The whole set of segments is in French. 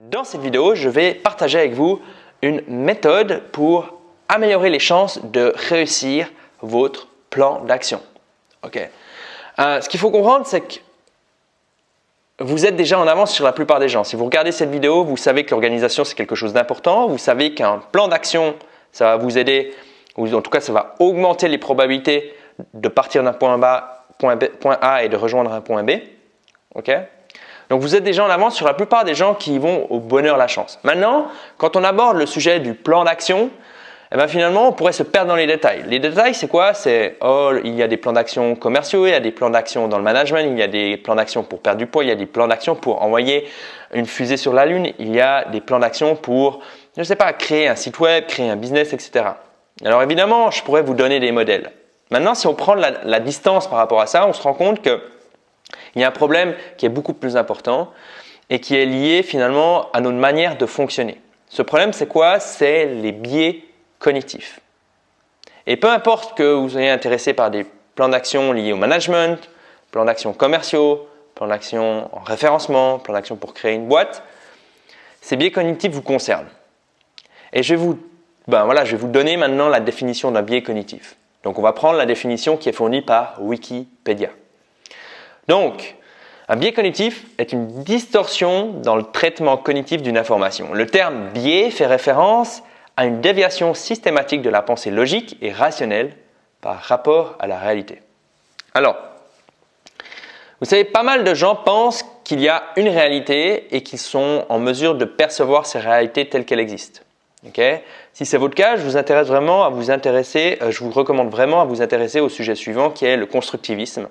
Dans cette vidéo, je vais partager avec vous une méthode pour améliorer les chances de réussir votre plan d'action. Okay. Ce qu'il faut comprendre, c'est que vous êtes déjà en avance sur la plupart des gens. Si vous regardez cette vidéo, vous savez que l'organisation, c'est quelque chose d'important. Vous savez qu'un plan d'action, ça va vous aider, ou en tout cas, ça va augmenter les probabilités de partir d'un point A et de rejoindre un point B. Okay. Donc, vous êtes déjà en avance sur la plupart des gens qui vont au bonheur la chance. Maintenant, quand on aborde le sujet du plan d'action, eh bien, finalement, on pourrait se perdre dans les détails. Les détails, c'est quoi? C'est il y a des plans d'action commerciaux, il y a des plans d'action dans le management, il y a des plans d'action pour perdre du poids, il y a des plans d'action pour envoyer une fusée sur la Lune, il y a des plans d'action pour, je ne sais pas, créer un site web, créer un business, etc. Alors évidemment, je pourrais vous donner des modèles. Maintenant, si on prend la distance par rapport à ça, on se rend compte que il y a un problème qui est beaucoup plus important et qui est lié finalement à notre manière de fonctionner. Ce problème, c'est quoi? C'est les biais cognitifs. Et peu importe que vous soyez intéressé par des plans d'action liés au management, plans d'action commerciaux, plans d'action en référencement, plans d'action pour créer une boîte, ces biais cognitifs vous concernent. Et je vais vous donner maintenant la définition d'un biais cognitif. Donc, on va prendre la définition qui est fournie par Wikipédia. Donc, un biais cognitif est une distorsion dans le traitement cognitif d'une information. Le terme biais fait référence à une déviation systématique de la pensée logique et rationnelle par rapport à la réalité. Alors, vous savez, pas mal de gens pensent qu'il y a une réalité et qu'ils sont en mesure de percevoir ces réalités telles qu'elles existent. Okay? Si c'est votre cas, je vous recommande vraiment à vous intéresser au sujet suivant qui est le constructivisme,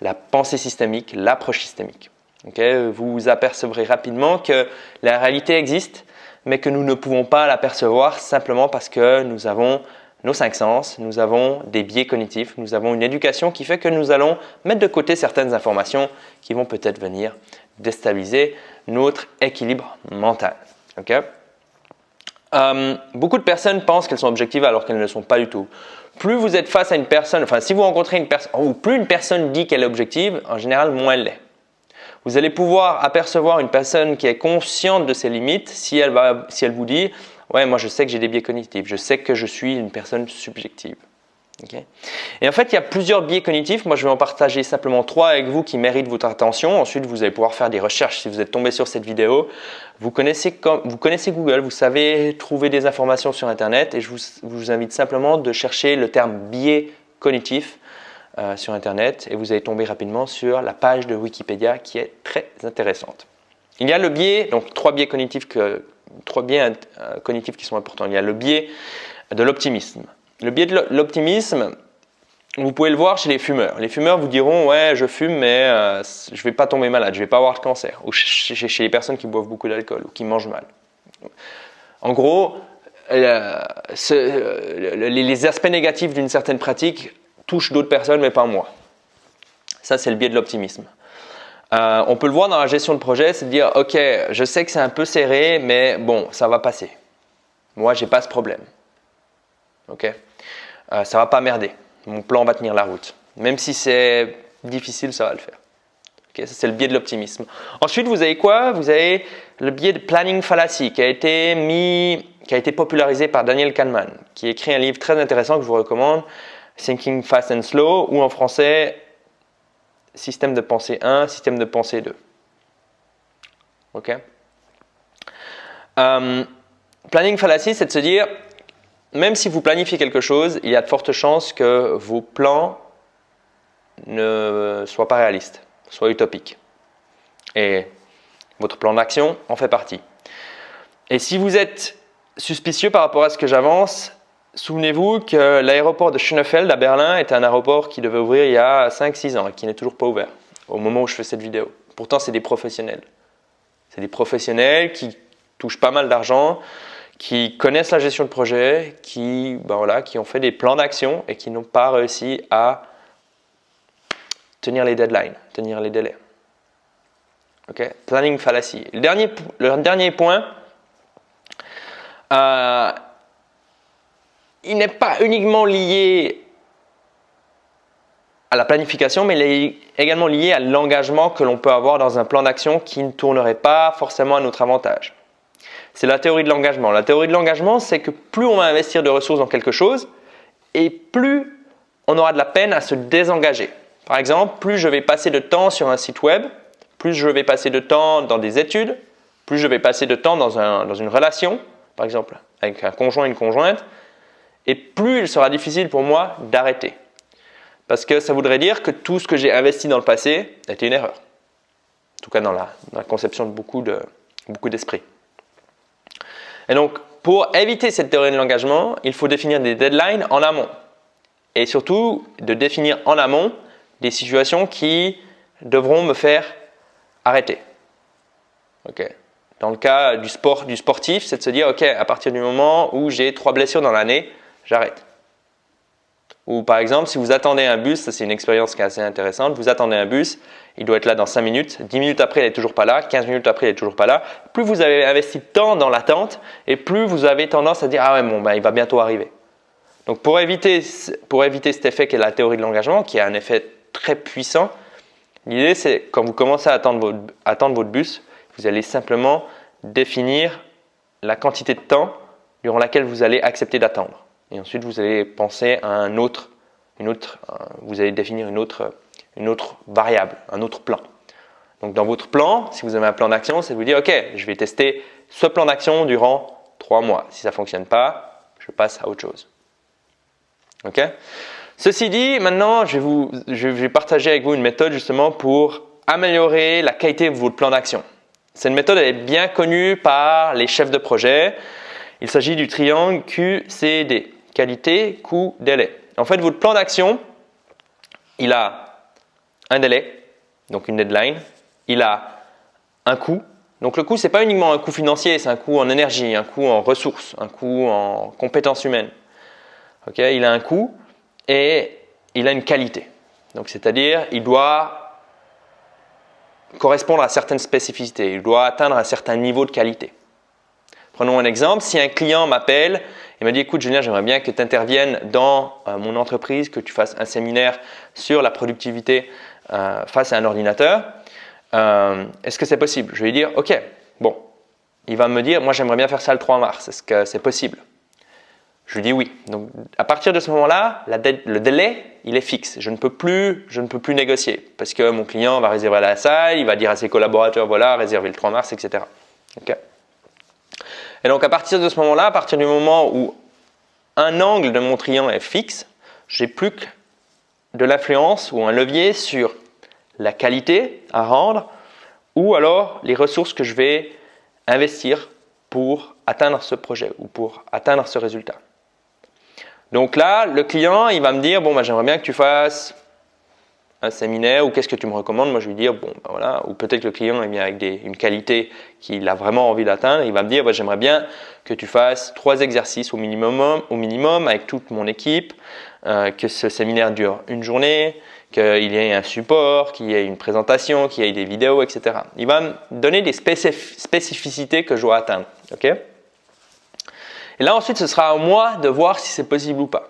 la pensée systémique, l'approche systémique. Okay? Vous apercevrez rapidement que la réalité existe, mais que nous ne pouvons pas l'apercevoir simplement parce que nous avons nos cinq sens, nous avons des biais cognitifs, nous avons une éducation qui fait que nous allons mettre de côté certaines informations qui vont peut-être venir déstabiliser notre équilibre mental. Okay? Beaucoup de personnes pensent qu'elles sont objectives alors qu'elles ne le sont pas du tout. Plus vous êtes face à une personne, si vous rencontrez une personne, ou plus une personne dit qu'elle est objective, en général, moins elle l'est. Vous allez pouvoir apercevoir une personne qui est consciente de ses limites si elle vous dit « Ouais, moi je sais que j'ai des biais cognitifs, je sais que je suis une personne subjective. Okay. » Et en fait, il y a plusieurs biais cognitifs. Moi, je vais en partager simplement 3 avec vous qui méritent votre attention. Ensuite, vous allez pouvoir faire des recherches si vous êtes tombé sur cette vidéo. Vous connaissez Google, vous savez trouver des informations sur Internet et je vous invite simplement de chercher le terme biais cognitif sur Internet et vous allez tomber rapidement sur la page de Wikipédia qui est très intéressante. Il y a le biais, donc 3 biais cognitifs qui sont importants. Il y a le biais de l'optimisme. Le biais de l'optimisme, vous pouvez le voir chez les fumeurs. Les fumeurs vous diront « Ouais, je fume, mais je ne vais pas tomber malade, je ne vais pas avoir de cancer. » Ou chez les personnes qui boivent beaucoup d'alcool ou qui mangent mal. En gros, les aspects négatifs d'une certaine pratique touchent d'autres personnes, mais pas moi. Ça, c'est le biais de l'optimisme. On peut le voir dans la gestion de projet, c'est de dire « Ok, je sais que c'est un peu serré, mais bon, ça va passer. Moi, je n'ai pas ce problème. Okay. Ça ne va pas merder. Mon plan va tenir la route. Même si c'est difficile, ça va le faire. Okay, ça, c'est le biais de l'optimisme. Ensuite, vous avez quoi? Vous avez le biais de planning fallacy qui a été popularisé par Daniel Kahneman, qui a écrit un livre très intéressant que je vous recommande, Thinking Fast and Slow, ou en français, Système de pensée 1, Système de pensée 2. Okay. Planning fallacy, c'est de se dire, même si vous planifiez quelque chose, il y a de fortes chances que vos plans ne soient pas réalistes, soient utopiques. Et votre plan d'action en fait partie. Et si vous êtes suspicieux par rapport à ce que j'avance, souvenez-vous que l'aéroport de Schönefeld à Berlin est un aéroport qui devait ouvrir il y a 5-6 ans et qui n'est toujours pas ouvert au moment où je fais cette vidéo. Pourtant, c'est des professionnels. C'est des professionnels qui touchent pas mal d'argent, qui connaissent la gestion de projet, qui ont fait des plans d'action et qui n'ont pas réussi à tenir les deadlines, tenir les délais. Okay? Planning fallacy. Le dernier point, il n'est pas uniquement lié à la planification, mais il est également lié à l'engagement que l'on peut avoir dans un plan d'action qui ne tournerait pas forcément à notre avantage. C'est la théorie de l'engagement. La théorie de l'engagement, c'est que plus on va investir de ressources dans quelque chose, et plus on aura de la peine à se désengager. Par exemple, plus je vais passer de temps sur un site web, plus je vais passer de temps dans des études, plus je vais passer de temps dans une relation, par exemple avec un conjoint, une conjointe, et plus il sera difficile pour moi d'arrêter. Parce que ça voudrait dire que tout ce que j'ai investi dans le passé était une erreur. En tout cas dans la conception de beaucoup d'esprits. Et donc, pour éviter cette théorie de l'engagement, il faut définir des deadlines en amont. Et surtout, de définir en amont des situations qui devront me faire arrêter. Okay. Dans le cas du sportif, c'est de se dire, ok, à partir du moment où j'ai 3 blessures dans l'année, j'arrête. Ou par exemple, si vous attendez un bus, ça c'est une expérience qui est assez intéressante, vous attendez un bus, il doit être là dans 5 minutes, 10 minutes après il n'est toujours pas là, 15 minutes après il n'est toujours pas là. Plus vous avez investi de temps dans l'attente et plus vous avez tendance à dire « Ah ouais, bon, ben, il va bientôt arriver ». Donc pour éviter cet effet qui est la théorie de l'engagement, qui a un effet très puissant, l'idée c'est quand vous commencez à attendre votre bus, vous allez simplement définir la quantité de temps durant laquelle vous allez accepter d'attendre. Et ensuite, vous allez penser à vous allez définir une autre variable, un autre plan. Donc, dans votre plan, si vous avez un plan d'action, c'est de vous dire, ok, je vais tester ce plan d'action durant 3 mois. Si ça ne fonctionne pas, je passe à autre chose. Ok ? Ceci dit, maintenant, je vais partager avec vous une méthode justement pour améliorer la qualité de votre plan d'action. Cette méthode elle est bien connue par les chefs de projet. Il s'agit du triangle QCD. Qualité, coût, délai. En fait, votre plan d'action, il a un délai, donc une deadline. Il a un coût. Donc le coût, ce n'est pas uniquement un coût financier, c'est un coût en énergie, un coût en ressources, un coût en compétences humaines. Okay, il a un coût et il a une qualité. Donc c'est-à-dire, il doit correspondre à certaines spécificités. Il doit atteindre un certain niveau de qualité. Prenons un exemple. Si un client m'appelle et me dit « Écoute Julien, j'aimerais bien que tu interviennes dans mon entreprise, que tu fasses un séminaire sur la productivité face à un ordinateur. Est-ce que c'est possible ?» Je vais lui dire « Ok, bon. » Il va me dire « Moi, j'aimerais bien faire ça le 3 mars. Est-ce que c'est possible ?» Je lui dis oui. Donc, à partir de ce moment-là, le délai, il est fixe. Je ne peux plus négocier parce que mon client va réserver la salle, il va dire à ses collaborateurs « Voilà, réservez le 3 mars, etc. » Okay. Et donc, à partir de ce moment-là, à partir du moment où un angle de mon triangle est fixe, j'ai plus que de l'influence ou un levier sur la qualité à rendre ou alors les ressources que je vais investir pour atteindre ce projet ou pour atteindre ce résultat. Donc là, le client, il va me dire « Bon, j'aimerais bien que tu fasses un séminaire ou qu'est-ce que tu me recommandes ?» Moi, je vais lui dire « Bon, voilà. » Ou peut-être que le client est bien avec une qualité qu'il a vraiment envie d'atteindre. Il va me dire « J'aimerais bien que tu fasses 3 exercices au minimum avec toute mon équipe, que ce séminaire dure une journée, qu'il y ait un support, qu'il y ait une présentation, qu'il y ait des vidéos, etc. » Il va me donner des spécificités que je dois atteindre. Okay. Et là, ensuite, ce sera à moi de voir si c'est possible ou pas.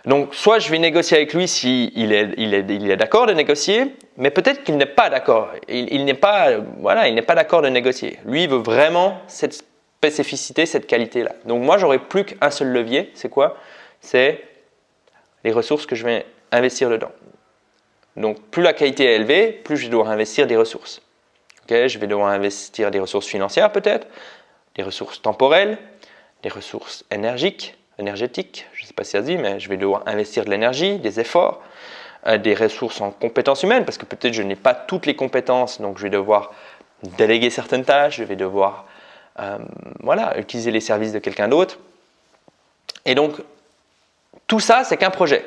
Donc, soit je vais négocier avec lui s'il est d'accord de négocier, mais peut-être qu'il n'est pas d'accord. Il n'est pas d'accord de négocier. Lui, il veut vraiment cette spécificité, cette qualité-là. Donc, moi, j'aurai plus qu'un seul levier. C'est quoi? C'est les ressources que je vais investir dedans. Donc, plus la qualité est élevée, plus je dois investir des ressources. Okay, je vais devoir investir des ressources financières peut-être, des ressources temporelles, des ressources énergétiques, je ne sais pas si ça se dit, mais je vais devoir investir de l'énergie, des efforts, des ressources en compétences humaines, parce que peut-être je n'ai pas toutes les compétences, donc je vais devoir déléguer certaines tâches, je vais devoir utiliser les services de quelqu'un d'autre. Et donc, tout ça, c'est qu'un projet.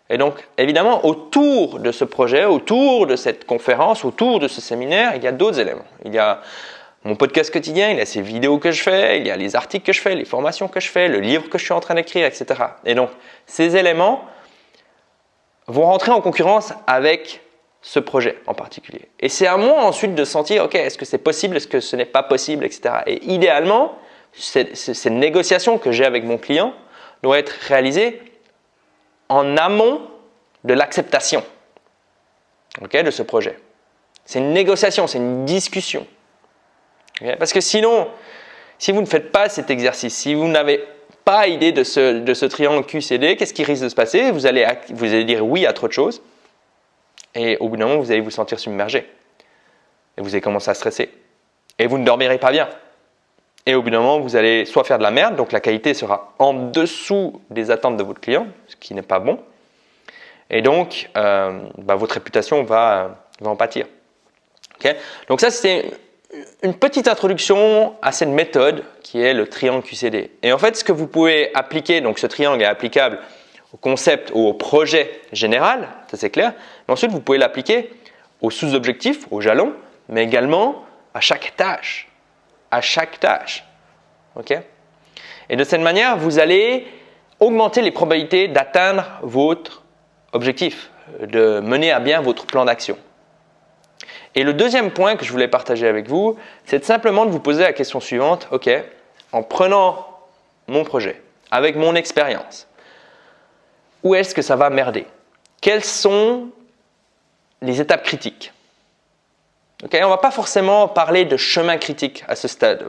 Et donc, évidemment, autour de ce projet, autour de cette conférence, autour de ce séminaire, il y a d'autres éléments. Il y a mon podcast quotidien, il y a ces vidéos que je fais, il y a les articles que je fais, les formations que je fais, le livre que je suis en train d'écrire, etc. Et donc, ces éléments vont rentrer en concurrence avec ce projet en particulier. Et c'est à moi ensuite de sentir, ok, est-ce que c'est possible, est-ce que ce n'est pas possible, etc. Et idéalement, ces négociations que j'ai avec mon client doivent être réalisées en amont de l'acceptation de ce projet. C'est une négociation, c'est une discussion. Parce que sinon, si vous ne faites pas cet exercice, si vous n'avez pas idée de ce triangle QCD, qu'est-ce qui risque de se passer? Vous allez dire oui à trop de choses et au bout d'un moment, vous allez vous sentir submergé. Et vous allez commencer à stresser. Et vous ne dormirez pas bien. Et au bout d'un moment, vous allez soit faire de la merde, donc la qualité sera en dessous des attentes de votre client, ce qui n'est pas bon. Et donc, votre réputation va en pâtir. Donc ça, c'était une petite introduction à cette méthode qui est le triangle QCD. Et en fait, ce que vous pouvez appliquer, donc ce triangle est applicable au concept ou au projet général, ça c'est clair. Mais ensuite, vous pouvez l'appliquer aux sous-objectifs, aux jalons, mais également à chaque tâche. À chaque tâche. Et de cette manière, vous allez augmenter les probabilités d'atteindre votre objectif, de mener à bien votre plan d'action. Et le deuxième point que je voulais partager avec vous, c'est simplement de vous poser la question suivante. En prenant mon projet, avec mon expérience, où est-ce que ça va merder? Quelles sont les étapes critiques? On ne va pas forcément parler de chemin critique à ce stade.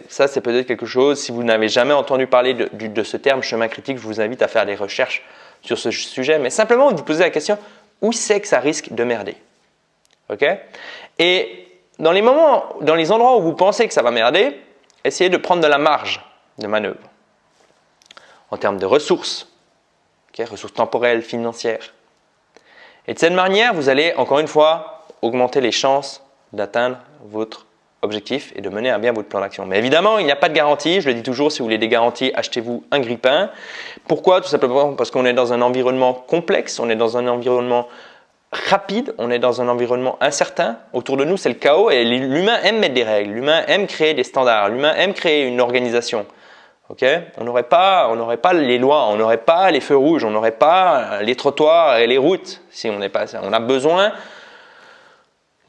Ça, c'est peut-être quelque chose, si vous n'avez jamais entendu parler de ce terme chemin critique, je vous invite à faire des recherches sur ce sujet. Mais simplement, vous posez la question, où c'est que ça risque de merder? Et dans les endroits où vous pensez que ça va merder, essayez de prendre de la marge de manœuvre en termes de ressources, ressources temporelles, financières. Et de cette manière, vous allez encore une fois augmenter les chances d'atteindre votre objectif et de mener à bien votre plan d'action. Mais évidemment, il n'y a pas de garantie. Je le dis toujours, si vous voulez des garanties, achetez-vous un grille-pain. Pourquoi? Tout simplement parce qu'on est dans un environnement complexe, on est dans un environnement rapide, on est dans un environnement incertain. Autour de nous, c'est le chaos et l'humain aime mettre des règles, l'humain aime créer des standards, l'humain aime créer une organisation. On n'aurait pas les lois, on n'aurait pas les feux rouges, on n'aurait pas les trottoirs et les routes si on n'est pas ça. On a besoin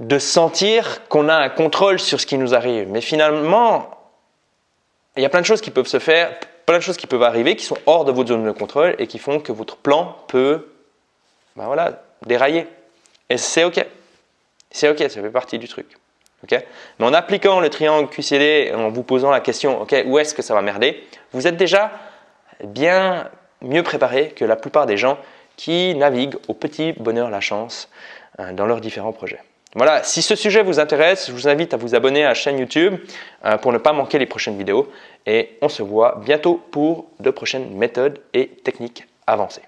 de sentir qu'on a un contrôle sur ce qui nous arrive. Mais finalement, il y a plein de choses qui peuvent se faire, plein de choses qui peuvent arriver qui sont hors de votre zone de contrôle et qui font que votre plan peut dérailler. Et c'est OK. C'est OK, ça fait partie du truc. Mais en appliquant le triangle QCD, en vous posant la question, où est-ce que ça va merder, vous êtes déjà bien mieux préparé que la plupart des gens qui naviguent au petit bonheur la chance dans leurs différents projets. Voilà, si ce sujet vous intéresse, je vous invite à vous abonner à la chaîne YouTube pour ne pas manquer les prochaines vidéos. Et on se voit bientôt pour de prochaines méthodes et techniques avancées.